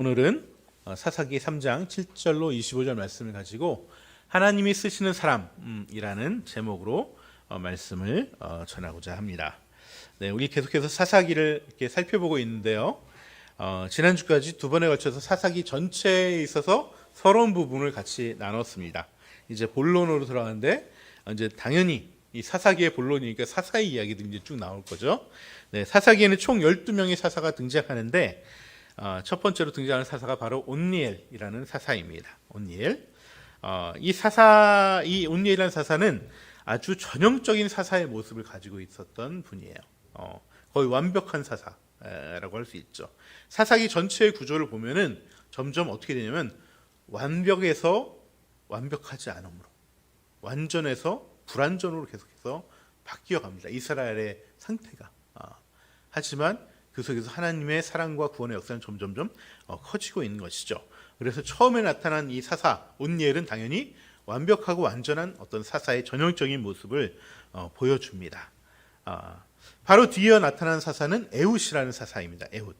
오늘은 사사기 3장 7절로 25절 말씀을 가지고 하나님이 쓰시는 사람이라는 제목으로 말씀을 전하고자 합니다. 네, 우리 계속해서 사사기를 이렇게 살펴보고 있는데요. 지난주까지 두 번에 걸쳐서 사사기 전체에 있어서 서러운 부분을 같이 나눴습니다. 이제 본론으로 들어가는데 이제 당연히 이 사사기의 본론이니까 사사의 이야기들이 이제 쭉 나올 거죠. 네, 사사기에는 총 12명의 사사가 등장하는데 첫 번째로 등장하는 사사가 바로 온니엘이라는 사사입니다. 온니엘. 이 온니엘이라는 사사는 아주 전형적인 사사의 모습을 가지고 있었던 분이에요. 거의 완벽한 사사라고 할 수 있죠. 사사기 전체의 구조를 보면은 점점 어떻게 되냐면 완벽에서 완벽하지 않음으로, 완전에서 불완전으로 계속해서 바뀌어 갑니다. 이스라엘의 상태가. 하지만 그 속에서 하나님의 사랑과 구원의 역사는 점점점 커지고 있는 것이죠. 그래서 처음에 나타난 이 사사 온니엘은 당연히 완벽하고 완전한 어떤 사사의 전형적인 모습을 보여줍니다. 바로 뒤에 나타난 사사는 에훗이라는 사사입니다. 에훗.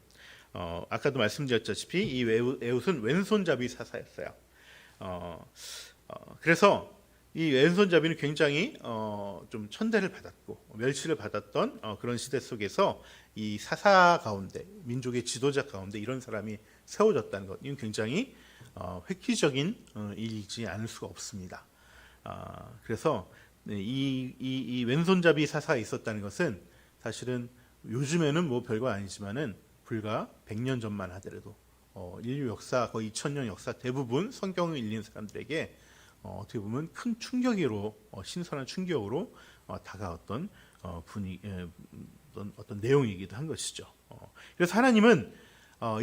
아까도 말씀드렸다시피 이 에훗은 왼손잡이 사사였어요. 그래서 이 왼손잡이는 굉장히 좀 천대를 받았고 멸시를 받았던 그런 시대 속에서 이 사사 가운데, 민족의 지도자 가운데 이런 사람이 세워졌다는 것, 이건 굉장히 획기적인 일이지 않을 수가 없습니다. 그래서 이 왼손잡이 사사가 있었다는 것은 사실은 요즘에는 뭐 별거 아니지만은 불과 100년 전만 하더라도 인류 역사 거의 2000년 역사 대부분 성경을 읽는 사람들에게 어떻게 보면 큰 충격으로 신선한 충격으로 다가왔던 어떤 내용이기도 한 것이죠. 그래서 하나님은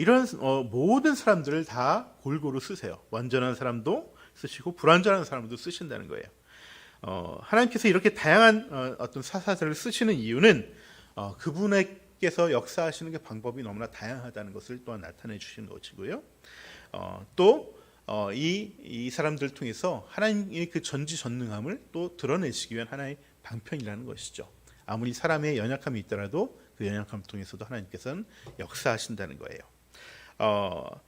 이런 모든 사람들을 다 골고루 쓰세요. 완전한 사람도 쓰시고 불완전한 사람도 쓰신다는 거예요. 하나님께서 이렇게 다양한 어떤 사사들을 쓰시는 이유는 그분께서 역사하시는 게 방법이 너무나 다양하다는 것을 또한 나타내 주시는 것이고요. 또 이 사람들을 통해서 하나님의 그 전지전능함을 또 드러내시기 위한 하나의 방편이라는 것이죠. 아무리 사람의 연약함이 있더라도 그 연약함을 통해서도 하나님께서는 역사하신다는 거예요.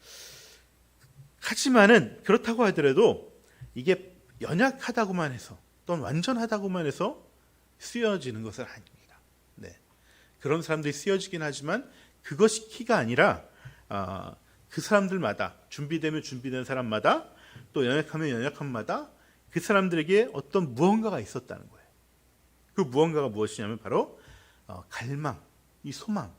하지만은 그렇다고 하더라도 이게 연약하다고만 해서 또는 완전하다고만 해서 쓰여지는 것은 아닙니다. 네. 그런 사람들이 쓰여지긴 하지만 그것이 키가 아니라 그 사람들마다 준비되면 준비된 사람마다 또 연약하면 연약함마다 그 사람들에게 어떤 무언가가 있었다는 거예요. 그 무언가가 무엇이냐면 바로 갈망, 이 소망,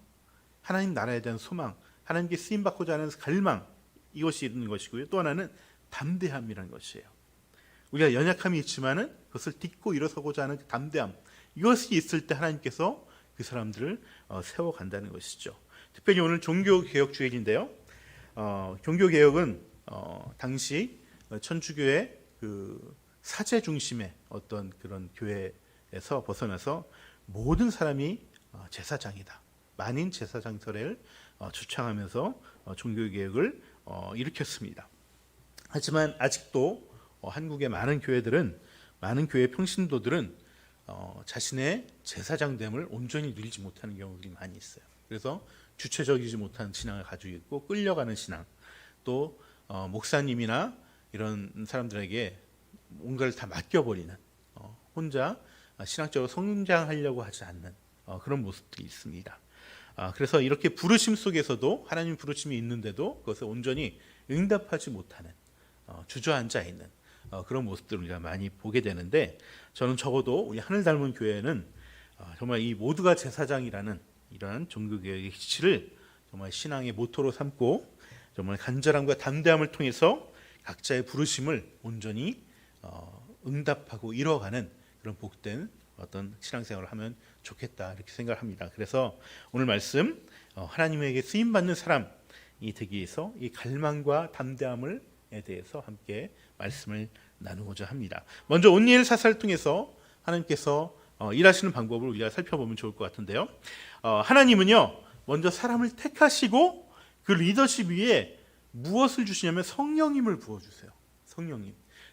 하나님 나라에 대한 소망, 하나님께 쓰임받고자 하는 갈망, 이것이 있는 것이고요. 또 하나는 담대함이라는 것이에요. 우리가 연약함이 있지만은 그것을 딛고 일어서고자 하는 그 담대함, 이것이 있을 때 하나님께서 그 사람들을 세워간다는 것이죠. 특별히 오늘 종교개혁 주일인데요. 종교개혁은 당시 천주교의 그 사제 중심의 어떤 그런 교회에서 벗어나서 모든 사람이 제사장이다, 만인 제사장설을 주창하면서 종교개혁을 일으켰습니다. 하지만 아직도 한국의 많은 교회들은, 많은 교회 평신도들은 자신의 제사장됨을 온전히 누리지 못하는 경우들이 많이 있어요. 그래서 주체적이지 못한 신앙을 가지고 있고 끌려가는 신앙, 또 목사님이나 이런 사람들에게 뭔가를 다 맡겨버리는, 혼자 신학적으로 성장하려고 하지 않는 그런 모습들이 있습니다. 그래서 이렇게 부르심 속에서도, 하나님 부르심이 있는데도 그것을 온전히 응답하지 못하는, 주저앉아 있는 그런 모습들을 우리가 많이 보게 되는데, 저는 적어도 우리 하늘 닮은 교회는 정말 이 모두가 제사장이라는 이러한 종교개혁의 기치를 정말 신앙의 모토로 삼고 정말 간절함과 담대함을 통해서 각자의 부르심을 온전히 응답하고 이뤄가는 그런 복된 어떤 신앙생활을 하면 좋겠다, 이렇게 생각합니다. 그래서 오늘 말씀, 하나님에게 쓰임받는 사람이 되기 위해서 이 갈망과 담대함에 대해서 함께 말씀을 나누고자 합니다. 먼저 온니엘 사사를 통해서 하나님께서 일하시는 방법을 우리가 살펴보면 좋을 것 같은데요. 하나님은요, 먼저 사람을 택하시고 그 리더십 위에 무엇을 주시냐면 성령님을 부어주세요.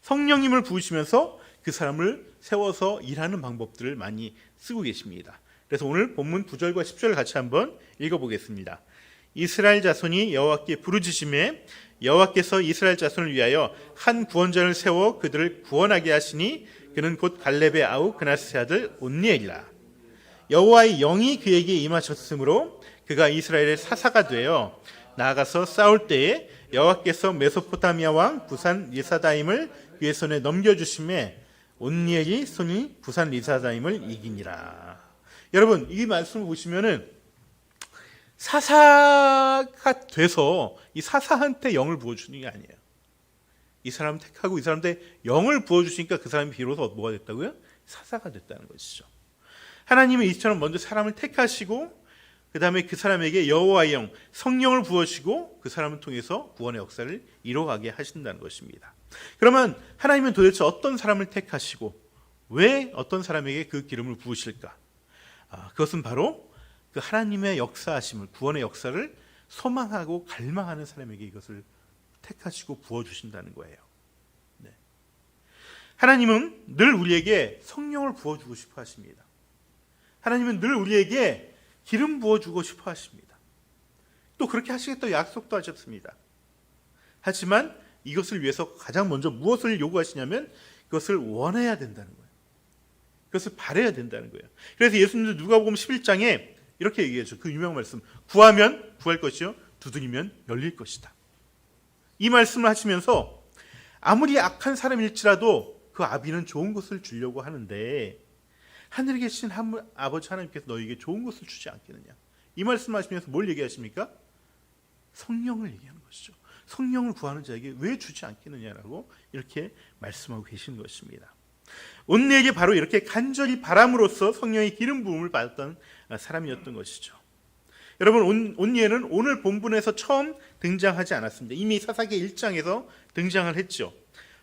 성령님을 부으시면서 그 사람을 세워서 일하는 방법들을 많이 쓰고 계십니다. 그래서 오늘 본문 9절과 10절을 같이 한번 읽어보겠습니다. 이스라엘 자손이 여호와께 부르짖음에 여호와께서 이스라엘 자손을 위하여 한 구원자를 세워 그들을 구원하게 하시니 그는 곧 갈렙의 아우 그나스의 아들 온니엘이라. 여호와의 영이 그에게 임하셨으므로 그가 이스라엘의 사사가 되어 나아가서 싸울 때에 여호와께서 메소포타미아 왕 부산 리사다임을 그의 손에 넘겨주심에 온니엘이 손이 부산 리사다임을 이기니라. 여러분, 이 말씀을 보시면은 사사가 돼서 이 사사한테 영을 부어주는 게 아니에요. 이 사람 택하고 이 사람한테 영을 부어주시니까 그 사람이 비로소 뭐가 됐다고요? 사사가 됐다는 것이죠. 하나님은 이처럼 먼저 사람을 택하시고 그 다음에 그 사람에게 여호와의 영, 성령을 부어주시고 그 사람을 통해서 구원의 역사를 이뤄가게 하신다는 것입니다. 그러면 하나님은 도대체 어떤 사람을 택하시고 왜 어떤 사람에게 그 기름을 부으실까? 그것은 바로 그 하나님의 역사하심을, 구원의 역사를 소망하고 갈망하는 사람에게 이것을 택하시고 부어주신다는 거예요. 네. 하나님은 늘 우리에게 성령을 부어주고 싶어 하십니다. 하나님은 늘 우리에게 기름 부어주고 싶어 하십니다. 또 그렇게 하시겠다고 약속도 하셨습니다. 하지만 이것을 위해서 가장 먼저 무엇을 요구하시냐면 그것을 원해야 된다는 거예요. 그것을 바라야 된다는 거예요. 그래서 예수님도 누가복음 11장에 이렇게 얘기하죠. 그 유명한 말씀, 구하면 구할 것이요 두드리면 열릴 것이다. 이 말씀을 하시면서 아무리 악한 사람일지라도 그 아비는 좋은 것을 주려고 하는데 하늘에 계신 아버지 하나님께서 너에게 좋은 것을 주지 않겠느냐. 이 말씀하시면서 뭘 얘기하십니까? 성령을 얘기하는 것이죠. 성령을 구하는 자에게 왜 주지 않겠느냐라고 이렇게 말씀하고 계시는 것입니다. 온니엘이 바로 이렇게 간절히 바람으로써 성령의 기름 부음을 받았던 사람이었던 것이죠. 여러분, 온니엘은 오늘 본문에서 처음 등장하지 않았습니다. 이미 사사기 1장에서 등장을 했죠.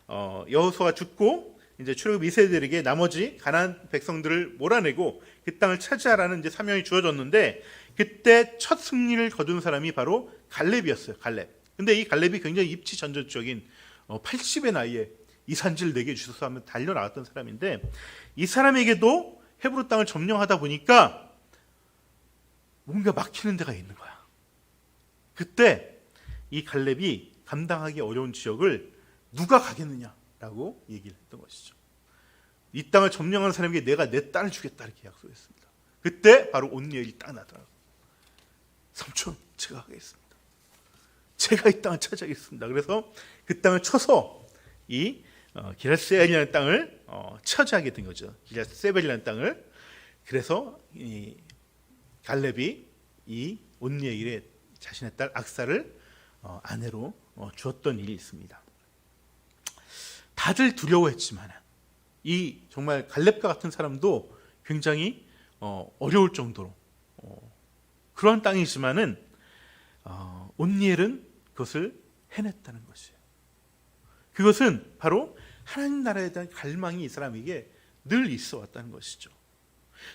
여호수아가 죽고 이제 출애굽 2세들에게 나머지 가나안 백성들을 몰아내고 그 땅을 차지하라는 이제 사명이 주어졌는데 그때 첫 승리를 거둔 사람이 바로 갈렙이었어요. 갈렙. 근데 이 갈렙이 굉장히 입지전적인 80의 나이에 이 산지를 내게 주소서 하면 달려나갔던 사람인데 이 사람에게도 헤브론 땅을 점령하다 보니까 뭔가 막히는 데가 있는 거야. 그때 이 갈렙이 감당하기 어려운 지역을 누가 가겠느냐라고 얘기를 했던 것이죠. 이 땅을 점령하는 사람에게 내가 내 딸을 주겠다 이렇게 약속했습니다. 그때 바로 온니엘이 딱 나더라고요. 삼촌, 제가 가겠습니다. 제가 이 땅을 차지하겠습니다. 그래서 그 땅을 쳐서 이 기럇세벨이라는 땅을 차지하게 된 거죠. 기럇세벨이라는 땅을. 그래서 이 갈렙이 이 온니엘의 자신의 딸 악사를 아내로 주었던 일이 있습니다. 다들 두려워했지만 이 정말 갈렙과 같은 사람도 굉장히 어려울 정도로 그러한 땅이지만은 온니엘은 그것을 해냈다는 것이에요. 그것은 바로 하나님 나라에 대한 갈망이 이 사람에게 늘 있어 왔다는 것이죠.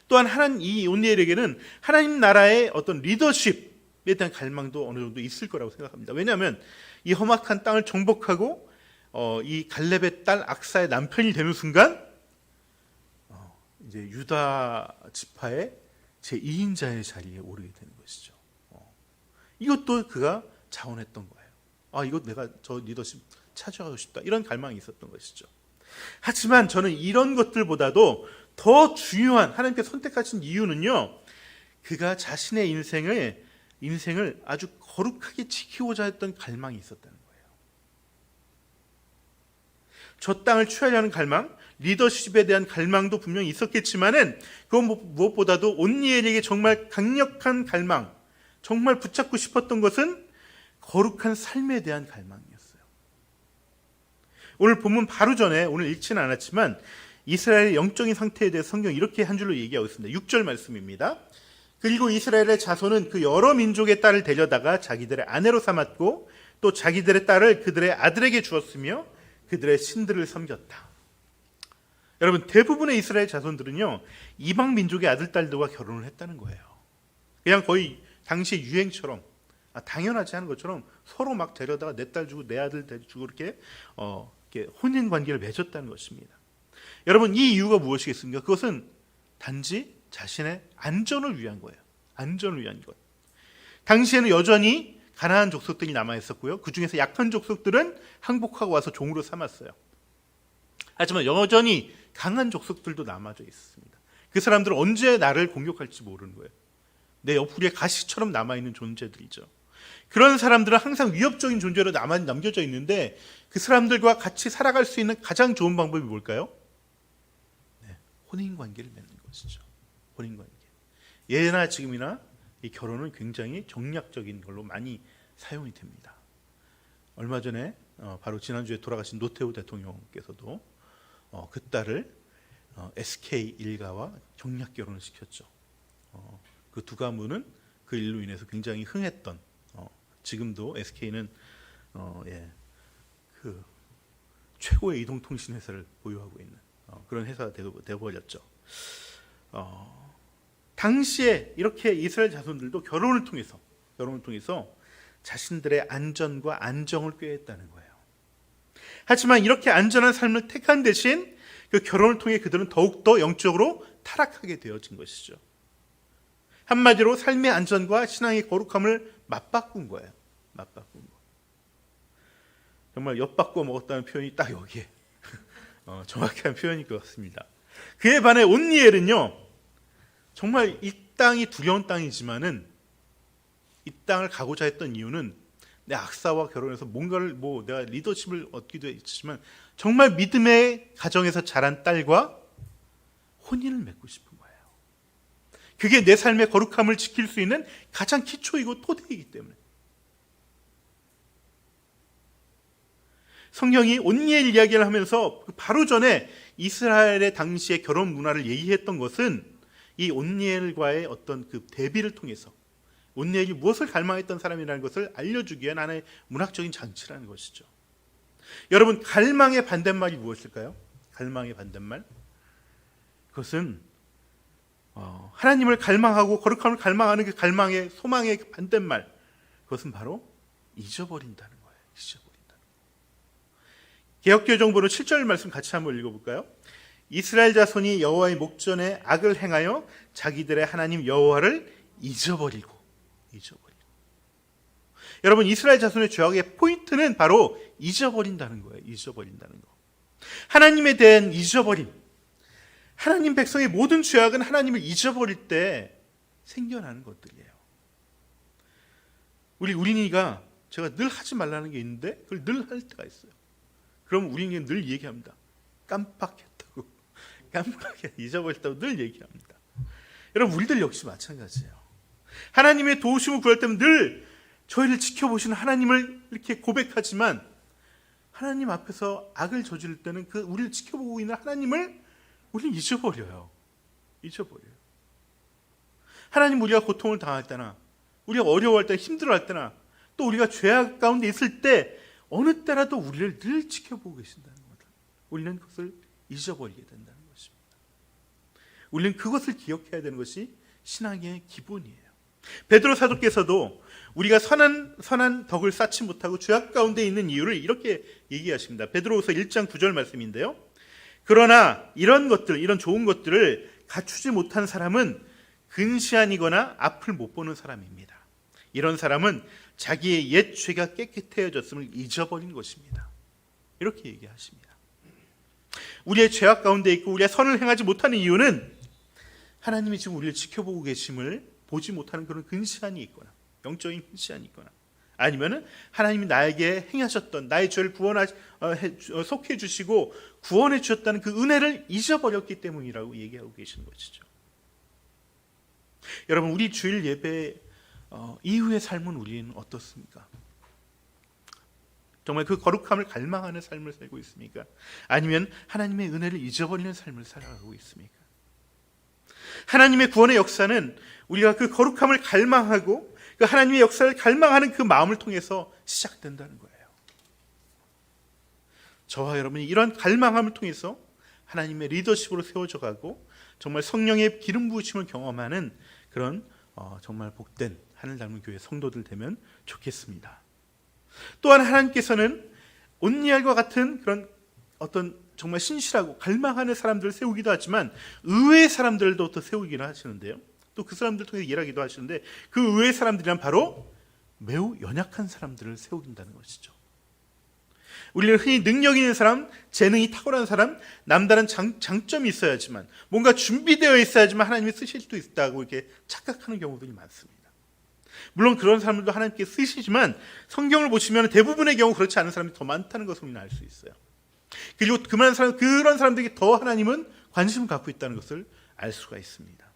또한 이 온니엘에게는 하나님 나라의 어떤 리더십에 대한 갈망도 어느 정도 있을 거라고 생각합니다. 왜냐하면 이 험악한 땅을 정복하고 이 갈렙의 딸 악사의 남편이 되는 순간 이제 유다 지파의 제2인자의 자리에 오르게 되는 것이죠. 이것도 그가 자원했던 거예요. 이거 내가 저 리더십 차지하고 싶다. 이런 갈망이 있었던 것이죠. 하지만 저는 이런 것들보다도 더 중요한 하나님께서 선택하신 이유는요. 그가 자신의 인생을 아주 거룩하게 지키고자 했던 갈망이 있었다는 거예요. 저 땅을 취하려는 갈망, 리더십에 대한 갈망도 분명히 있었겠지만은 그건 무엇보다도 온니엘에게 정말 강력한 갈망, 정말 붙잡고 싶었던 것은 거룩한 삶에 대한 갈망이었어요. 오늘 본문 바로 전에 오늘 읽지는 않았지만 이스라엘의 영적인 상태에 대해 성경이 이렇게 한 줄로 얘기하고 있습니다. 6절 말씀입니다. 그리고 이스라엘의 자손은 그 여러 민족의 딸을 데려다가 자기들의 아내로 삼았고 또 자기들의 딸을 그들의 아들에게 주었으며 그들의 신들을 섬겼다. 여러분, 대부분의 이스라엘 자손들은요 이방 민족의 아들 딸들과 결혼을 했다는 거예요. 그냥 거의 당시 유행처럼 당연하지 않은 것처럼 서로 막 데려다가 내 딸 주고 내 아들 주고 이렇게 혼인 관계를 맺었다는 것입니다. 여러분, 이 이유가 무엇이겠습니까? 그것은 단지 자신의 안전을 위한 거예요. 안전을 위한 것. 당시에는 여전히 가난한 족속들이 남아 있었고요. 그 중에서 약한 족속들은 항복하고 와서 종으로 삼았어요. 하지만 여전히 강한 족속들도 남아져 있습니다. 그 사람들은 언제 나를 공격할지 모르는 거예요. 내 옆구리에 가시처럼 남아있는 존재들이죠. 그런 사람들은 항상 위협적인 존재로 남겨져 있는데 그 사람들과 같이 살아갈 수 있는 가장 좋은 방법이 뭘까요? 네, 혼인관계를 맺는 것이죠. 혼인관계. 예나 지금이나 이 결혼은 굉장히 정략적인 걸로 많이 사용이 됩니다. 얼마 전에 바로 지난주에 돌아가신 노태우 대통령께서도 그 딸을 SK 일가와 정략 결혼을 시켰죠. 그 두 가문은 그 일로 인해서 굉장히 흥했던, 지금도 SK는 그 최고의 이동통신 회사를 보유하고 있는 그런 회사가 되어버렸죠. 당시에 이렇게 이스라엘 자손들도 결혼을 통해서 자신들의 안전과 안정을 꾀했다는 거예요. 하지만 이렇게 안전한 삶을 택한 대신 그 결혼을 통해 그들은 더욱더 영적으로 타락하게 되어진 것이죠. 한마디로 삶의 안전과 신앙의 거룩함을 맞바꾼 거예요. 맞바꾼 거. 정말 엿바꿔 먹었다는 표현이 딱 여기에 정확한 표현일 것 같습니다. 그에 반해 온니엘은요, 정말 이 땅이 두려운 땅이지만은 이 땅을 가고자 했던 이유는 내 악사와 결혼해서 뭔가를 내가 리더십을 얻기도 했지만 정말 믿음의 가정에서 자란 딸과 혼인을 맺고 싶은 거예요. 그게 내 삶의 거룩함을 지킬 수 있는 가장 기초이고 토대이기 때문에. 성경이 온니엘 이야기를 하면서 바로 전에 이스라엘의 당시의 결혼 문화를 얘기했던 것은 이 온니엘과의 어떤 그 대비를 통해서 온니엘이 무엇을 갈망했던 사람이라는 것을 알려주기 위한 하나의 문학적인 장치라는 것이죠. 여러분, 갈망의 반대말이 무엇일까요? 갈망의 반대말? 그것은 하나님을 갈망하고 거룩함을 갈망하는 그 갈망의 소망의 그 반대말, 그것은 바로 잊어버린다는 거예요. 잊어버린다는 거예요. 개역교회 정보로 7절 말씀 같이 한번 읽어볼까요? 이스라엘 자손이 여호와의 목전에 악을 행하여 자기들의 하나님 여호와를 잊어버리고. 여러분, 이스라엘 자손의 죄악의 포인트는 바로 잊어버린다는 거예요. 잊어버린다는 거. 하나님에 대한 잊어버림. 하나님 백성의 모든 죄악은 하나님을 잊어버릴 때 생겨나는 것들이에요. 우리 우린이가 제가 늘 하지 말라는 게 있는데 그걸 늘 할 때가 있어요. 그럼 우린이는 늘 얘기합니다. 깜빡했다고. 잊어버렸다고 늘 얘기합니다. 여러분, 우리들 역시 마찬가지예요. 하나님의 도우심을 구할 때는 늘 저희를 지켜보시는 하나님을 이렇게 고백하지만 하나님 앞에서 악을 저지를 때는 그 우리를 지켜보고 있는 하나님을 우리는 잊어버려요. 하나님, 우리가 고통을 당할 때나 우리가 어려워할 때, 힘들어할 때나 또 우리가 죄악 가운데 있을 때 어느 때라도 우리를 늘 지켜보고 계신다는 거다. 우리는 그것을 잊어버리게 된다는 것입니다. 우리는 그것을 기억해야 되는 것이 신앙의 기본이에요. 베드로 사도께서도 우리가 선한 덕을 쌓지 못하고 죄악 가운데 있는 이유를 이렇게 얘기하십니다. 베드로후서 1장 9절 말씀인데요. 그러나 이런 좋은 것들을 갖추지 못한 사람은 근시안이거나 앞을 못 보는 사람입니다. 이런 사람은 자기의 옛 죄가 깨끗해졌음을 잊어버린 것입니다. 이렇게 얘기하십니다. 우리의 죄악 가운데 있고 우리가 선을 행하지 못하는 이유는 하나님이 지금 우리를 지켜보고 계심을 보지 못하는 그런 근시안이 있거나 영적인 근시안이 있거나 아니면은 하나님이 나에게 행하셨던 나의 죄를 속해 주시고 구원해 주셨다는 그 은혜를 잊어버렸기 때문이라고 얘기하고 계시는 것이죠. 여러분, 우리 주일 예배 이후의 삶은 우리는 어떻습니까? 정말 그 거룩함을 갈망하는 삶을 살고 있습니까? 아니면 하나님의 은혜를 잊어버리는 삶을 살아가고 있습니까? 하나님의 구원의 역사는 우리가 그 거룩함을 갈망하고 그 하나님의 역사를 갈망하는 그 마음을 통해서 시작된다는 거예요. 저와 여러분이 이런 갈망함을 통해서 하나님의 리더십으로 세워져 가고 정말 성령의 기름 부으심을 경험하는 그런 정말 복된 하늘 닮은 교회 성도들 되면 좋겠습니다. 또한 하나님께서는 온니엘과 같은 그런 어떤 정말 신실하고 갈망하는 사람들을 세우기도 하지만 의외의 사람들도 또 세우기는 하시는데요. 또 또 그 사람들 통해서 일하기도 하시는데 그 외의 사람들이란 바로 매우 연약한 사람들을 세우긴다는 것이죠. 우리는 흔히 능력 있는 사람, 재능이 탁월한 사람, 남다른 장점이 있어야지만 뭔가 준비되어 있어야지만 하나님이 쓰실 수 있다고 이렇게 착각하는 경우들이 많습니다. 물론 그런 사람들도 하나님께 쓰시지만 성경을 보시면 대부분의 경우 그렇지 않은 사람이 더 많다는 것을 우리는 알 수 있어요. 그리고 그런 사람들에게 더 하나님은 관심을 갖고 있다는 것을 알 수가 있습니다.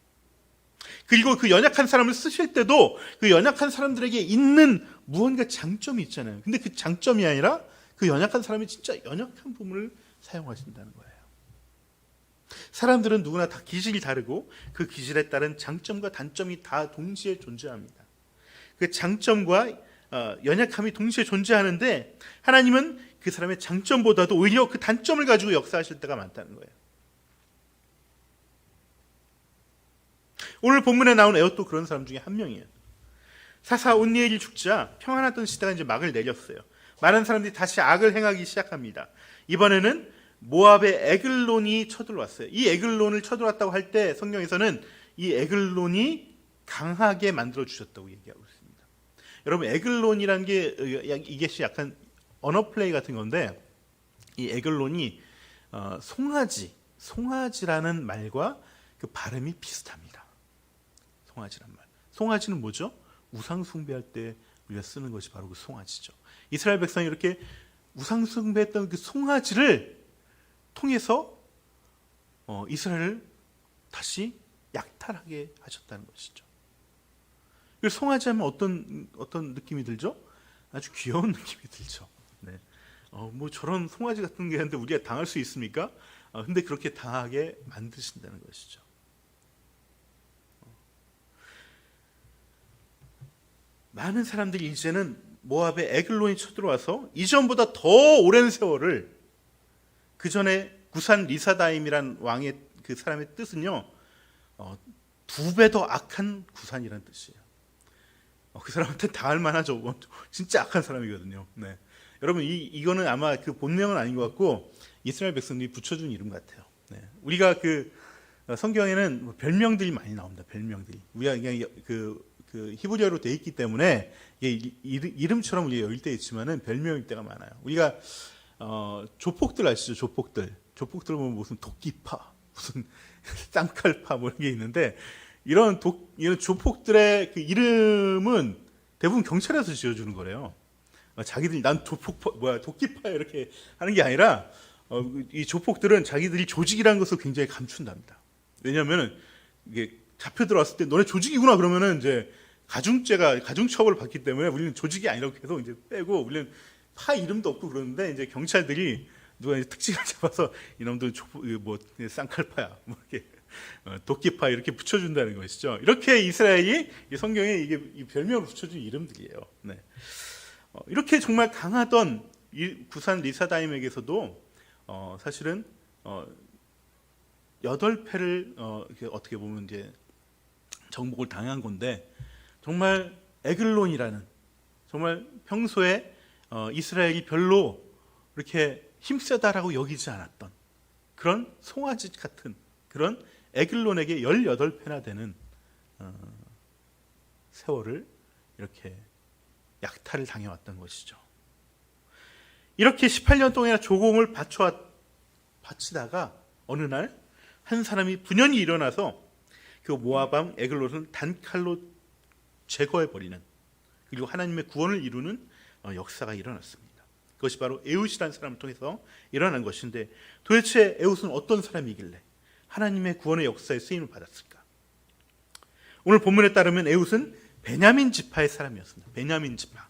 그리고 그 연약한 사람을 쓰실 때도 그 연약한 사람들에게 있는 무언가 장점이 있잖아요. 근데 그 장점이 아니라 그 연약한 사람이 진짜 연약한 부분을 사용하신다는 거예요. 사람들은 누구나 다 기질이 다르고 그 기질에 따른 장점과 단점이 다 동시에 존재합니다. 그 장점과 연약함이 동시에 존재하는데 하나님은 그 사람의 장점보다도 오히려 그 단점을 가지고 역사하실 때가 많다는 거예요. 오늘 본문에 나온 에옷도 그런 사람 중에 한 명이에요. 사사 온니엘이 죽자 평안하던 시대가 이제 막을 내렸어요. 많은 사람들이 다시 악을 행하기 시작합니다. 이번에는 모압의 에글론이 쳐들어왔어요. 이 에글론을 쳐들어왔다고 할 때 성경에서는 이 에글론이 강하게 만들어 주셨다고 얘기하고 있습니다. 여러분 에글론이라는 게 이게 약간 언어 플레이 같은 건데 이 에글론이 송아지라는 말과 그 발음이 비슷합니다. 송아지란 말. 송아지는 뭐죠? 우상 숭배할 때 우리가 쓰는 것이 바로 그 송아지죠. 이스라엘 백성이 이렇게 우상 숭배했던 그 송아지를 통해서 이스라엘을 다시 약탈하게 하셨다는 것이죠. 송아지 하면 어떤 느낌이 들죠? 아주 귀여운 느낌이 들죠. 네. 뭐 저런 송아지 같은 게 있는데 우리가 당할 수 있습니까? 근데 그렇게 당하게 만드신다는 것이죠. 많은 사람들이 이제는 모압의 에글론이 쳐들어와서 이전보다 더 오랜 세월을 그 전에 구산 리사다임이란 왕의 그 사람의 뜻은요 2배 더 악한 구산이라는 뜻이에요. 그 사람한테 당할 만하죠. 진짜 악한 사람이거든요. 네. 여러분 이거는 아마 그 본명은 아닌 것 같고 이스라엘 백성들이 붙여준 이름 같아요. 네. 우리가 그 성경에는 별명들이 많이 나옵니다. 별명들이 우리가 그냥 그 히브리어로 돼 있기 때문에 이름처럼 우리가 여길 때 있지만은 별명일 때가 많아요. 우리가 조폭들 아시죠? 조폭들 보면 무슨 도끼파, 무슨 쌍칼파 뭐 이런 게 있는데 이런 조폭들의 그 이름은 대부분 경찰에서 지어주는 거래요. 자기들이 난 도끼파 이렇게 하는 게 아니라 이 조폭들은 자기들이 조직이라는 것을 굉장히 감춘답니다. 왜냐하면 이게 잡혀 들어왔을 때 너네 조직이구나 그러면은 이제 가중처벌을 받기 때문에 우리는 조직이 아니라고 계속 이제 빼고 우리는 파 이름도 없고 그러는데 이제 경찰들이 누가 이제 특징을 잡아서 이놈들 뭐 쌍칼파야 뭐 이렇게 도끼파 이렇게 붙여준다는 것이죠. 이렇게 이스라엘이 이 성경에 이게 이 별명으로 붙여준 이름들이에요. 네. 이렇게 정말 강하던 이 구산 리사다임에게서도 사실은 8패를 어떻게 보면 이제 정복을 당한 건데 정말 에글론이라는 정말 평소에 이스라엘이 별로 이렇게 힘세다라고 여기지 않았던 그런 송아지 같은 그런 에글론에게 18패나 되는 세월을 이렇게 약탈을 당해왔던 것이죠. 이렇게 18년 동안이나 조공을 바치다가 어느 날 한 사람이 분연히 일어나서 그 모압왕 에글론을 단칼로 제거해버리는 그리고 하나님의 구원을 이루는 역사가 일어났습니다. 그것이 바로 에웃이라는 사람을 통해서 일어난 것인데 도대체 에웃은 어떤 사람이길래 하나님의 구원의 역사에 쓰임을 받았을까? 오늘 본문에 따르면 에웃은 베냐민 지파의 사람이었습니다. 베냐민 지파.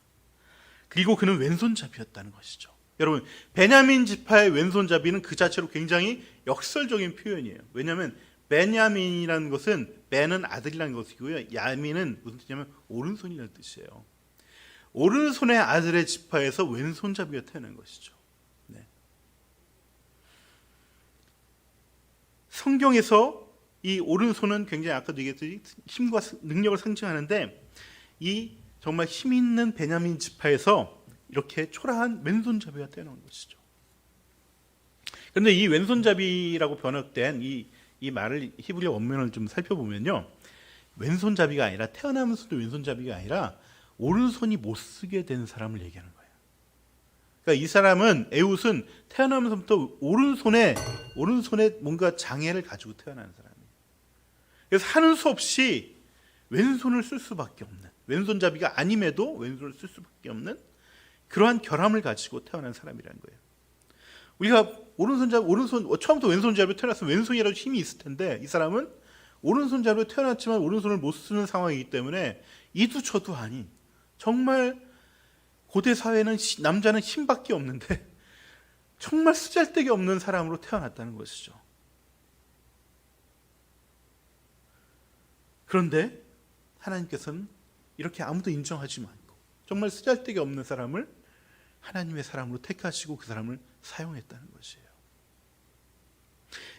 그리고 그는 왼손잡이였다는 것이죠. 여러분 베냐민 지파의 왼손잡이는 그 자체로 굉장히 역설적인 표현이에요. 왜냐하면 베냐민이라는 것은 베는 아들이라는 것이고요. 야민은 무슨 뜻이냐면 오른손이라는 뜻이에요. 오른손의 아들의 지파에서 왼손잡이가 태어난 것이죠. 네. 성경에서 이 오른손은 굉장히 아까도 얘기했듯이 힘과 능력을 상징하는데 이 정말 힘 있는 베냐민 지파에서 이렇게 초라한 왼손잡이가 태어난 것이죠. 그런데 이 왼손잡이라고 번역된 이 말을 히브리어 원문을 좀 살펴보면요, 왼손잡이가 아니라, 태어나면서도 왼손잡이가 아니라 오른손이 못 쓰게 된 사람을 얘기하는 거예요. 그러니까 이 사람은, 에웃은 태어나면서부터 오른손에 뭔가 장애를 가지고 태어난 사람이에요. 그래서 하는 수 없이 왼손을 쓸 수밖에 없는, 왼손잡이가 아님에도 왼손을 쓸 수밖에 없는 그러한 결함을 가지고 태어난 사람이라는 거예요. 우리가 처음부터 왼손잡이로 태어났으면 왼손이라도 힘이 있을 텐데, 이 사람은 오른손잡이로 태어났지만 오른손을 못 쓰는 상황이기 때문에 이도 저도 아닌, 정말 고대 사회는 남자는 힘밖에 없는데 정말 쓰잘데기 없는 사람으로 태어났다는 것이죠. 그런데 하나님께서는 이렇게 아무도 인정하지 않고 정말 쓰잘데기 없는 사람을 하나님의 사람으로 택하시고 그 사람을 사용했다는 것이에요.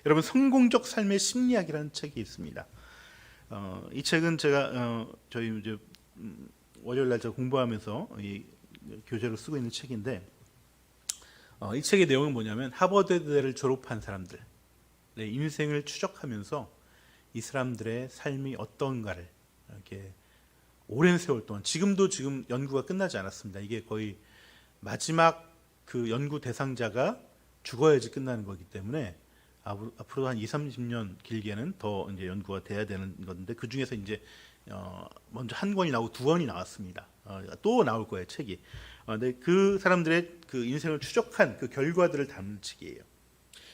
여러분, 성공적 삶의 심리학이라는 책이 있습니다. 이 책은 제가 저희 이제 월요일 날 제가 공부하면서 이 교재로 쓰고 있는 책인데, 이 책의 내용은 뭐냐면 하버드대를 졸업한 사람들의 인생을 추적하면서 이 사람들의 삶이 어떤가를 이렇게 오랜 세월 동안, 지금 연구가 끝나지 않았습니다. 이게 거의 마지막 그 연구 대상자가 죽어야지 끝나는 거기 때문에 앞으로 한 20-30년 길게는 더 이제 연구가 돼야 되는 건데, 그 중에서 이제 먼저 한 권이 나오고 2권이 나왔습니다. 또 나올 거예요, 책이. 근데 그 사람들의 그 인생을 추적한 그 결과들을 담는 책이에요.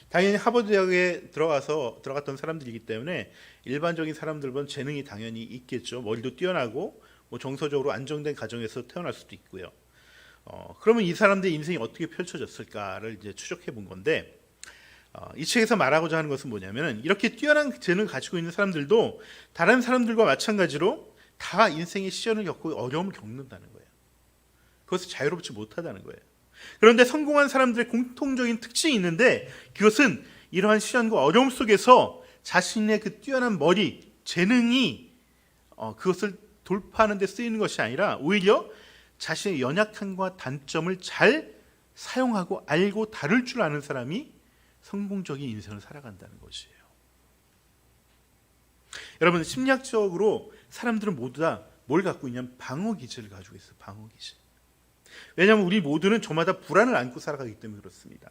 당연히 하버드 대학에 들어갔던 사람들이기 때문에 일반적인 사람들보다 재능이 당연히 있겠죠. 머리도 뛰어나고 뭐 정서적으로 안정된 가정에서 태어날 수도 있고요. 그러면 이 사람들의 인생이 어떻게 펼쳐졌을까를 이제 추적해 본 건데, 이 책에서 말하고자 하는 것은 뭐냐면, 이렇게 뛰어난 재능을 가지고 있는 사람들도 다른 사람들과 마찬가지로 다 인생의 시련을 겪고 어려움을 겪는다는 거예요. 그것을 자유롭지 못하다는 거예요. 그런데 성공한 사람들의 공통적인 특징이 있는데, 그것은 이러한 시련과 어려움 속에서 자신의 그 뛰어난 머리, 재능이 그것을 돌파하는 데 쓰이는 것이 아니라 오히려 자신의 연약함과 단점을 잘 사용하고 알고 다룰 줄 아는 사람이 성공적인 인생을 살아간다는 것이에요. 여러분, 심리학적으로 사람들은 모두 다 뭘 갖고 있냐면 방어 기제를 가지고 있어요. 방어 기제. 왜냐하면 우리 모두는 저마다 불안을 안고 살아가기 때문에 그렇습니다.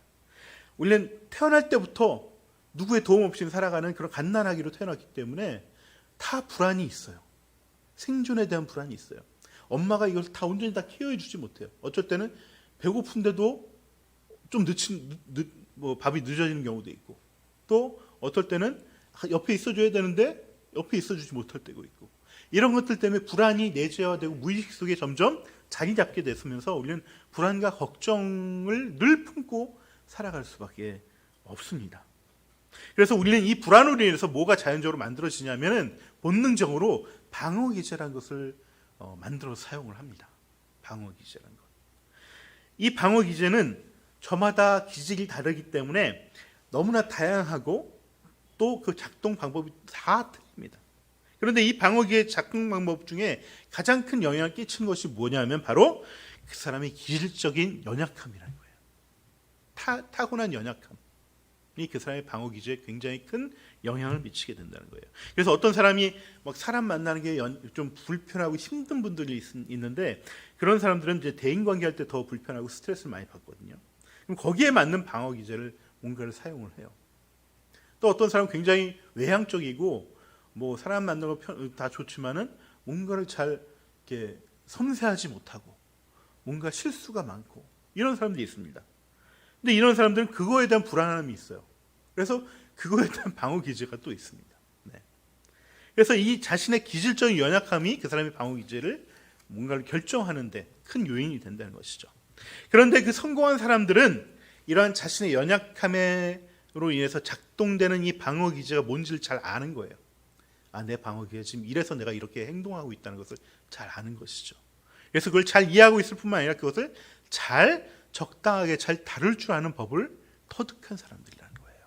우리는 태어날 때부터 누구의 도움 없이 살아가는 그런 갓난아기로 태어났기 때문에 다 불안이 있어요. 생존에 대한 불안이 있어요. 엄마가 이걸 다 온전히 다 케어해 주지 못해요. 어쩔 때는 배고픈데도 좀 밥이 늦어지는 경우도 있고, 또 어떨 때는 옆에 있어줘야 되는데 옆에 있어주지 못할 때도 있고, 이런 것들 때문에 불안이 내재화되고 무의식 속에 점점 자리 잡게 됐으면서 우리는 불안과 걱정을 늘 품고 살아갈 수밖에 없습니다. 그래서 우리는 이 불안으로 인해서 뭐가 자연적으로 만들어지냐면은 본능적으로 방어 기제라는 것을 만들어 사용을 합니다. 방어 기제라는 것. 이 방어 기제는 저마다 기질이 다르기 때문에 너무나 다양하고 또 그 작동 방법이 다 틀립니다. 그런데 이 방어 기제 작동 방법 중에 가장 큰 영향을 끼치는 것이 뭐냐면 바로 그 사람의 기질적인 연약함이라는 거예요. 타고난 연약함이 그 사람의 방어 기제에 굉장히 큰 영향을 미치게 된다는 거예요. 그래서 어떤 사람이 막 사람 만나는 게 좀 불편하고 힘든 분들이 있는데, 그런 사람들은 이제 대인 관계할 때 더 불편하고 스트레스를 많이 받거든요. 그럼 거기에 맞는 방어 기제를 뭔가를 사용을 해요. 또 어떤 사람은 굉장히 외향적이고 뭐 사람 만나는 거 다 좋지만은 뭔가를 잘 이렇게 섬세하지 못하고 뭔가 실수가 많고 이런 사람들이 있습니다. 근데 이런 사람들은 그거에 대한 불안함이 있어요. 그래서 그거에 대한 방어 기제가 또 있습니다. 네. 그래서 이 자신의 기질적인 연약함이 그 사람의 방어 기제를 뭔가를 결정하는데 큰 요인이 된다는 것이죠. 그런데 그 성공한 사람들은 이러한 자신의 연약함으로 인해서 작동되는 이 방어 기제가 뭔지를 잘 아는 거예요. 내 방어 기제 지금 이래서 내가 이렇게 행동하고 있다는 것을 잘 아는 것이죠. 그래서 그걸 잘 이해하고 있을 뿐만 아니라 그것을 잘 적당하게 잘 다룰 줄 아는 법을 터득한 사람들이라는 거예요.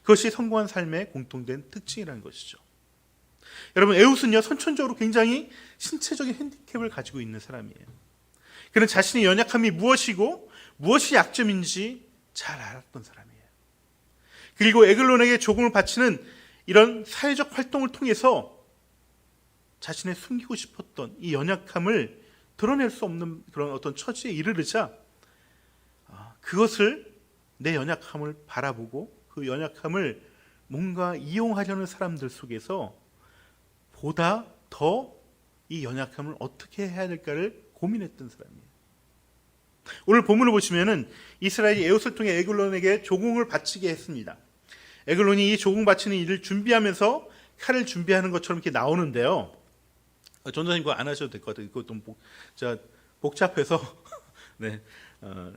그것이 성공한 삶의 공통된 특징이라는 것이죠. 여러분, 에웃은요 선천적으로 굉장히 신체적인 핸디캡을 가지고 있는 사람이에요. 그는 자신의 연약함이 무엇이고 무엇이 약점인지 잘 알았던 사람이에요. 그리고 에글론에게 조공을 바치는 이런 사회적 활동을 통해서 자신의 숨기고 싶었던 이 연약함을 드러낼 수 없는 그런 어떤 처지에 이르르자 그것을 내 연약함을 바라보고 그 연약함을 뭔가 이용하려는 사람들 속에서 보다 더 이 연약함을 어떻게 해야 될까를 고민했던 사람이에요. 오늘 본문을 보시면은 이스라엘이 에웃을 통해 에글론에게 조공을 바치게 했습니다. 에글론이 이 조공 바치는 일을 준비하면서 칼을 준비하는 것처럼 이렇게 나오는데요. 전도사님 그거 안 하셔도 될 것 같아요. 그거 좀 복잡해서 네,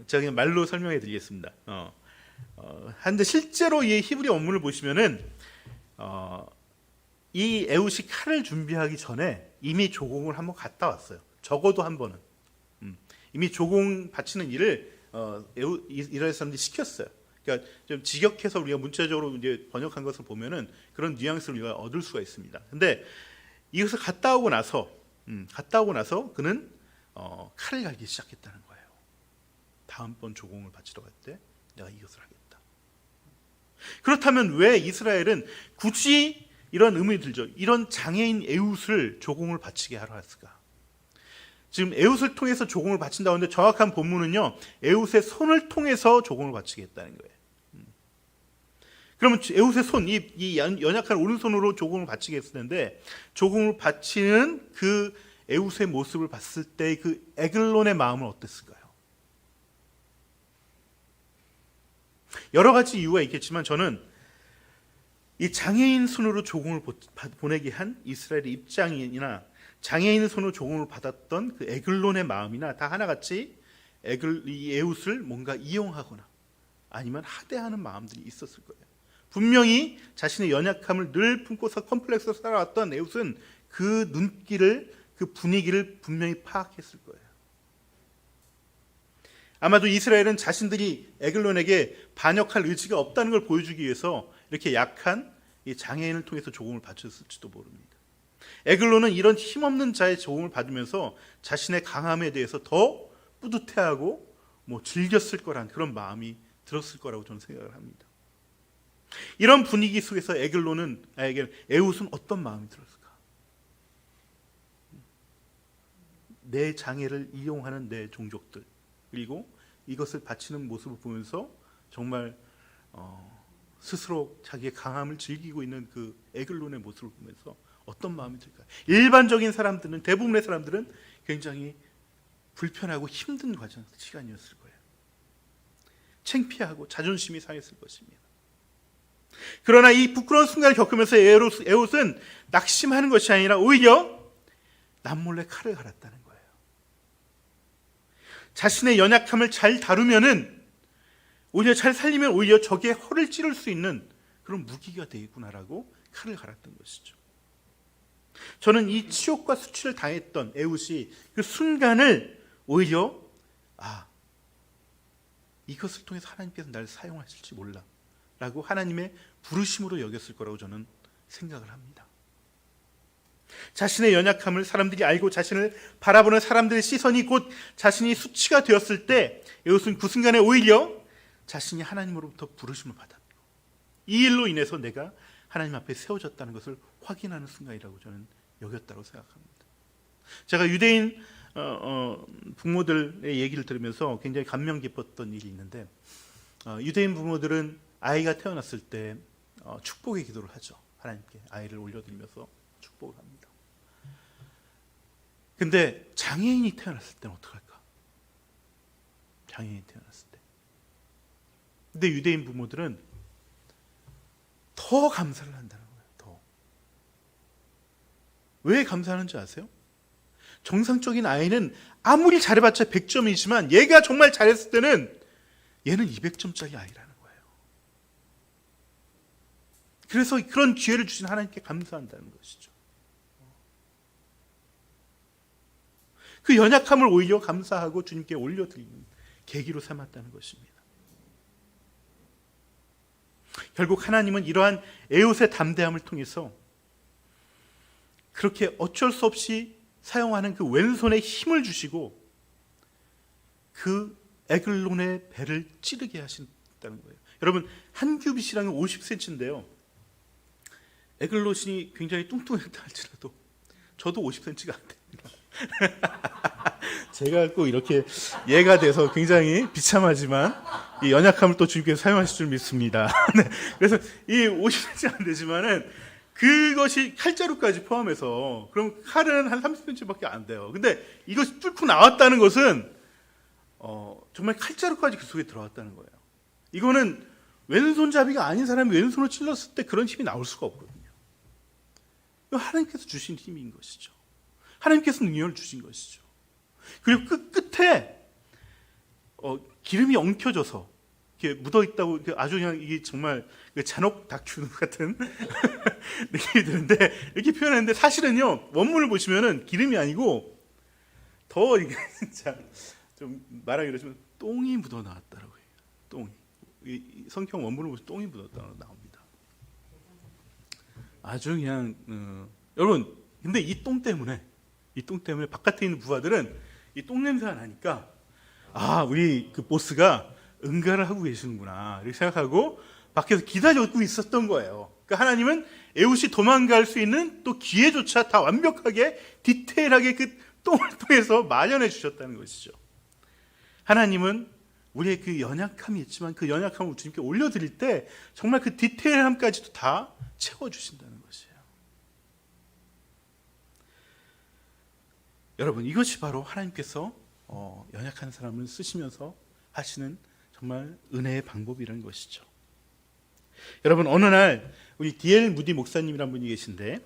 제가 그냥 말로 설명해 드리겠습니다. 한데 실제로 이 히브리 원문을 보시면은 이 에웃이 칼을 준비하기 전에 이미 조공을 한번 갔다 왔어요. 적어도 한 번은 이미 조공 바치는 일을 이스라엘 사람들이 시켰어요. 그러니까 좀 직역해서 우리가 문자적으로 이제 번역한 것을 보면은 그런 뉘앙스를 우리가 얻을 수가 있습니다. 근데 이것을 갔다 오고 나서 그는 칼을 갈기 시작했다는 거예요. 다음번 조공을 바치러 갈 때 내가 이것을 하겠다. 그렇다면 왜 이스라엘은 굳이 이런 의문이 들죠. 이런 장애인 에웃을 조공을 바치게 하려 했을까? 지금 에웃을 통해서 조공을 바친다고 하는데 정확한 본문은요, 에웃의 손을 통해서 조공을 바치게 했다는 거예요. 그러면 에웃의 손, 이 연약한 오른손으로 조공을 바치게 했을 텐데, 조공을 바치는 그 에웃의 모습을 봤을 때 그 에글론의 마음은 어땠을까요? 여러 가지 이유가 있겠지만 저는 이 장애인 손으로 조공을 보내게 한 이스라엘의 입장이나 장애인 손으로 조공을 받았던 그 에글론의 마음이나 다 하나같이 이 에웃을 뭔가 이용하거나 아니면 하대하는 마음들이 있었을 거예요. 분명히 자신의 연약함을 늘 품고서 컴플렉스로 살아왔던 에웃은 그 눈길을, 그 분위기를 분명히 파악했을 거예요. 아마도 이스라엘은 자신들이 에글론에게 반역할 의지가 없다는 걸 보여주기 위해서 이렇게 약한 이 장애인을 통해서 조공을 바쳤을지도 모릅니다. 에글론은 이런 힘없는 자의 조공을 받으면서 자신의 강함에 대해서 더 뿌듯해하고 즐겼을 거란 그런 마음이 들었을 거라고 저는 생각을 합니다. 이런 분위기 속에서 에웃은 어떤 마음이 들었을까? 내 장애를 이용하는 내 종족들, 그리고 이것을 바치는 모습을 보면서 정말 스스로 자기의 강함을 즐기고 있는 그 에글론의 모습을 보면서 어떤 마음이 들까요? 일반적인 사람들은, 대부분의 사람들은 굉장히 불편하고 힘든 시간이었을 거예요. 창피하고 자존심이 상했을 것입니다. 그러나 이 부끄러운 순간을 겪으면서 에웃은 낙심하는 것이 아니라 오히려 남몰래 칼을 갈았다는 거예요. 자신의 연약함을 잘 다루면은, 오히려 잘 살리면 오히려 적의 허를 찌를 수 있는 그런 무기가 되겠구나라고 칼을 갈았던 것이죠. 저는 이 치욕과 수치를 당했던 에웃이 그 순간을 오히려 이것을 통해서 하나님께서 나를 사용하실지 몰라 라고 하나님의 부르심으로 여겼을 거라고 저는 생각을 합니다. 자신의 연약함을 사람들이 알고 자신을 바라보는 사람들의 시선이 곧 자신이 수치가 되었을 때 에웃은 그 순간에 오히려 자신이 하나님으로부터 부르심을 받았고 이 일로 인해서 내가 하나님 앞에 세워졌다는 것을 확인하는 순간이라고 저는 여겼다고 생각합니다. 제가 유대인 부모들의 얘기를 들으면서 굉장히 감명 깊었던 일이 있는데, 유대인 부모들은 아이가 태어났을 때 축복의 기도를 하죠. 하나님께 아이를 올려드리면서 축복을 합니다. 근데 장애인이 태어났을 때는 어떡할까? 장애인이 태어났을 때. 근데 유대인 부모들은 더 감사를 한다는 거예요. 더. 왜 감사하는지 아세요? 정상적인 아이는 아무리 잘해봤자 100점이지만 얘가 정말 잘했을 때는 얘는 200점짜리 아이라는 거예요. 그래서 그런 기회를 주신 하나님께 감사한다는 것이죠. 그 연약함을 오히려 감사하고 주님께 올려드리는 계기로 삼았다는 것입니다. 결국 하나님은 이러한 에웃의 담대함을 통해서 그렇게 어쩔 수 없이 사용하는 그 왼손에 힘을 주시고 그 에글론의 배를 찌르게 하신다는 거예요. 여러분, 한 규빗이라는 50cm인데요. 에글롯이 굉장히 뚱뚱했다 할지라도 저도 50cm가 안 됩니다. 제가 꼭 이렇게 예가 돼서 굉장히 비참하지만 이 연약함을 또 주님께서 사용하실 줄 믿습니다. 네. 그래서 이 50cm 안 되지만은 그것이 칼자루까지 포함해서 그럼 칼은 한 30cm밖에 안 돼요. 근데 이것이 뚫고 나왔다는 것은 정말 칼자루까지 그 속에 들어왔다는 거예요. 이거는 왼손잡이가 아닌 사람이 왼손으로 찔렀을 때 그런 힘이 나올 수가 없거든요. 이거 하나님께서 주신 힘인 것이죠. 하나님께서 능력을 주신 것이죠. 그리고 끝에 기름이 엉켜져서 이렇게 묻어 있다고 아주 그냥 이게 정말 잔혹 다큐 같은 느낌이 드는데 이렇게 표현했는데 사실은요 원문을 보시면은 기름이 아니고 더 이게 진짜 좀 말하기 그렇지만 똥이 묻어 나왔다라고 해요. 똥이 이 성경 원문을 보시면 똥이 묻었다고 나옵니다. 아주 그냥 여러분 근데 이 똥 때문에 바깥에 있는 부하들은 이 똥 냄새가 나니까 우리 그 보스가 응가를 하고 계시는구나 이렇게 생각하고 밖에서 기다리고 있었던 거예요. 그러니까 하나님은 에훗이 도망갈 수 있는 또 기회조차 다 완벽하게 디테일하게 그 똥을 통해서 마련해 주셨다는 것이죠. 하나님은 우리의 그 연약함이 있지만 그 연약함을 주님께 올려드릴 때 정말 그 디테일함까지도 다 채워주신다는 것이에요. 여러분 이것이 바로 하나님께서 연약한 사람을 쓰시면서 하시는 정말 은혜의 방법이라는 것이죠. 여러분 어느 날 우리 D.L. 무디 목사님이란 분이 계신데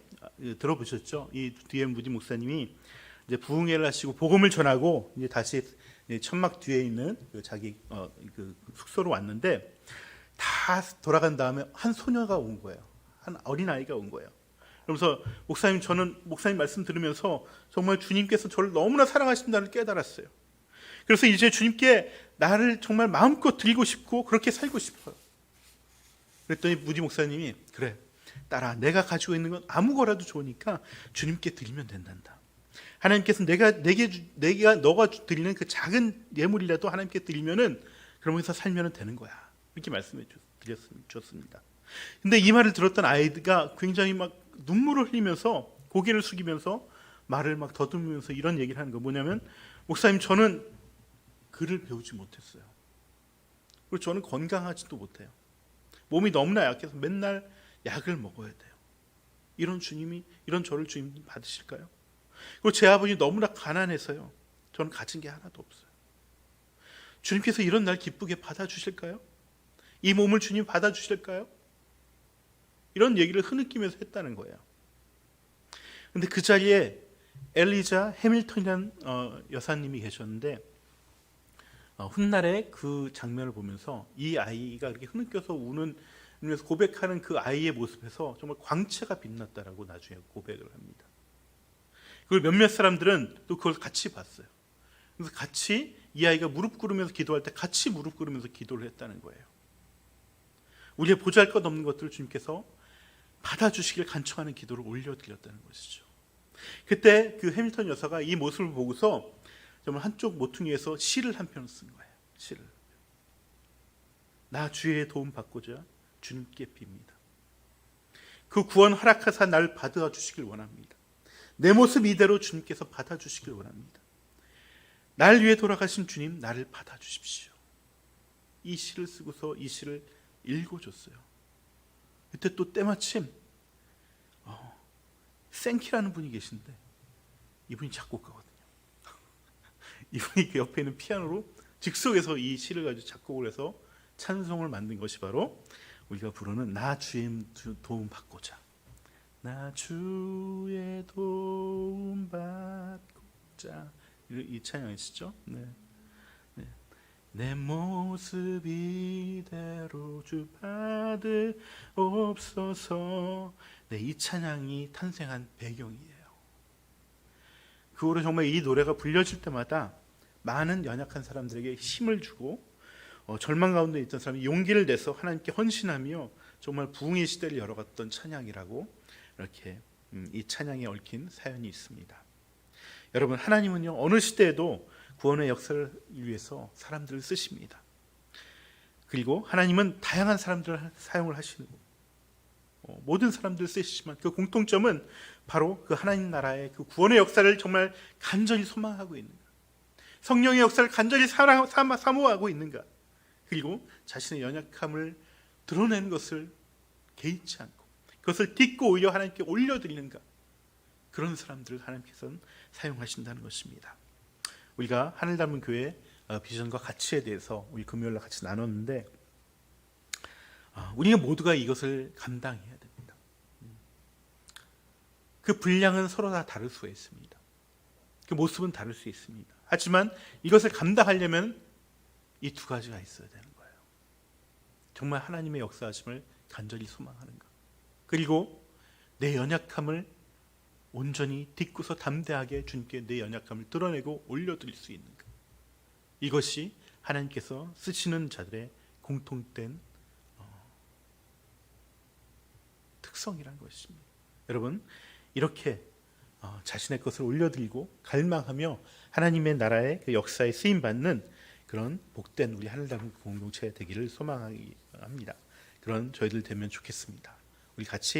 들어보셨죠? 이 D.L. 무디 목사님이 이제 부흥회를 하시고 복음을 전하고 이제 다시 천막 뒤에 있는 자기 그 숙소로 왔는데 다 돌아간 다음에 한 소녀가 온 거예요. 한 어린 아이가 온 거예요. 그러면서 목사님 저는 목사님 말씀 들으면서 정말 주님께서 저를 너무나 사랑하신다는 깨달았어요. 그래서 이제 주님께 나를 정말 마음껏 드리고 싶고 그렇게 살고 싶어요. 그랬더니 무디 목사님이 그래 딸아 내가 가지고 있는 건 아무 거라도 좋으니까 주님께 드리면 된단다. 하나님께서 내가 너가 드리는 그 작은 예물이라도 하나님께 드리면은 그러면서 살면은 되는 거야. 이렇게 말씀해 주셨습니다. 근데 이 말을 들었던 아이가 굉장히 막 눈물을 흘리면서 고개를 숙이면서 말을 막 더듬으면서 이런 얘기를 하는 거 뭐냐면 목사님 저는 글을 배우지 못했어요. 그리고 저는 건강하지도 못해요. 몸이 너무나 약해서 맨날 약을 먹어야 돼요. 이런 저를 주님 받으실까요? 그리고 제 아버지 너무나 가난해서요. 저는 가진 게 하나도 없어요. 주님께서 이런 날 기쁘게 받아주실까요? 이 몸을 주님 받아주실까요? 이런 얘기를 흐느끼면서 했다는 거예요. 근데 그 자리에 엘리자 해밀턴이라는 여사님이 계셨는데 훗날에 그 장면을 보면서 이 아이가 그렇게 흐느껴서 우면서 고백하는 그 아이의 모습에서 정말 광채가 빛났다라고 나중에 고백을 합니다. 그걸 몇몇 사람들은 또 그걸 같이 봤어요. 그래서 같이 이 아이가 무릎 꿇으면서 기도할 때 같이 무릎 꿇으면서 기도를 했다는 거예요. 우리의 보잘것없는 것들을 주님께서 받아주시길 간청하는 기도를 올려드렸다는 것이죠. 그때 그 해밀턴 여사가 이 모습을 보고서 정말 한쪽 모퉁이에서 시를 한 편을 쓴 거예요. 시를. 나 주의 도움 받고자 주님께 빕니다. 그 구원 허락하사 날 받아주시길 원합니다. 내 모습 이대로 주님께서 받아주시길 원합니다. 날 위해 돌아가신 주님 나를 받아주십시오. 이 시를 쓰고서 이 시를 읽어줬어요. 그때 또 때마침 생키라는 분이 계신데 이분이 작곡가거든요. 이분이 그 옆에 있는 피아노로 즉석에서 이 시를 가지고 작곡을 해서 찬송을 만든 것이 바로 우리가 부르는 나 주의 도움 받고자 나 주의 도움 받고자 이 찬양이시죠? 네. 내 모습 이대로 주 받으옵소서. 네, 이 찬양이 탄생한 배경이에요. 그 후로 정말 이 노래가 불려질 때마다 많은 연약한 사람들에게 힘을 주고 절망 가운데 있던 사람이 용기를 내서 하나님께 헌신하며 정말 부흥의 시대를 열어갔던 찬양이라고 이렇게 이 찬양에 얽힌 사연이 있습니다. 여러분 하나님은요 어느 시대에도 구원의 역사를 위해서 사람들을 쓰십니다. 그리고 하나님은 다양한 사람들을 사용을 하시는 모든 사람들 쓰시지만 그 공통점은 바로 그 하나님 나라의 그 구원의 역사를 정말 간절히 소망하고 있는가, 성령의 역사를 간절히 사모하고 있는가, 그리고 자신의 연약함을 드러내는 것을 개의치 않고 그것을 딛고 오히려 하나님께 올려드리는가, 그런 사람들을 하나님께서는 사용하신다는 것입니다. 우리가 하늘 닮은 교회 비전과 가치에 대해서 우리 금요일날 같이 나눴는데, 우리가 모두가 이것을 감당해야 됩니다. 그 분량은 서로 다 다를 수 있습니다. 그 모습은 다를 수 있습니다. 하지만 이것을 감당하려면 이 두 가지가 있어야 되는 거예요. 정말 하나님의 역사하심을 간절히 소망하는가, 그리고 내 연약함을 온전히 딛고서 담대하게 주님께 내 연약함을 드러내고 올려드릴 수 있는가, 이것이 하나님께서 쓰시는 자들의 공통된 특성이라는 것입니다. 여러분, 이렇게 자신의 것을 올려드리고 갈망하며 하나님의 나라의 그 역사에 쓰임받는 그런 복된 우리 하늘 닮은 공동체 되기를 소망합니다. 그런 저희들 되면 좋겠습니다. 우리 같이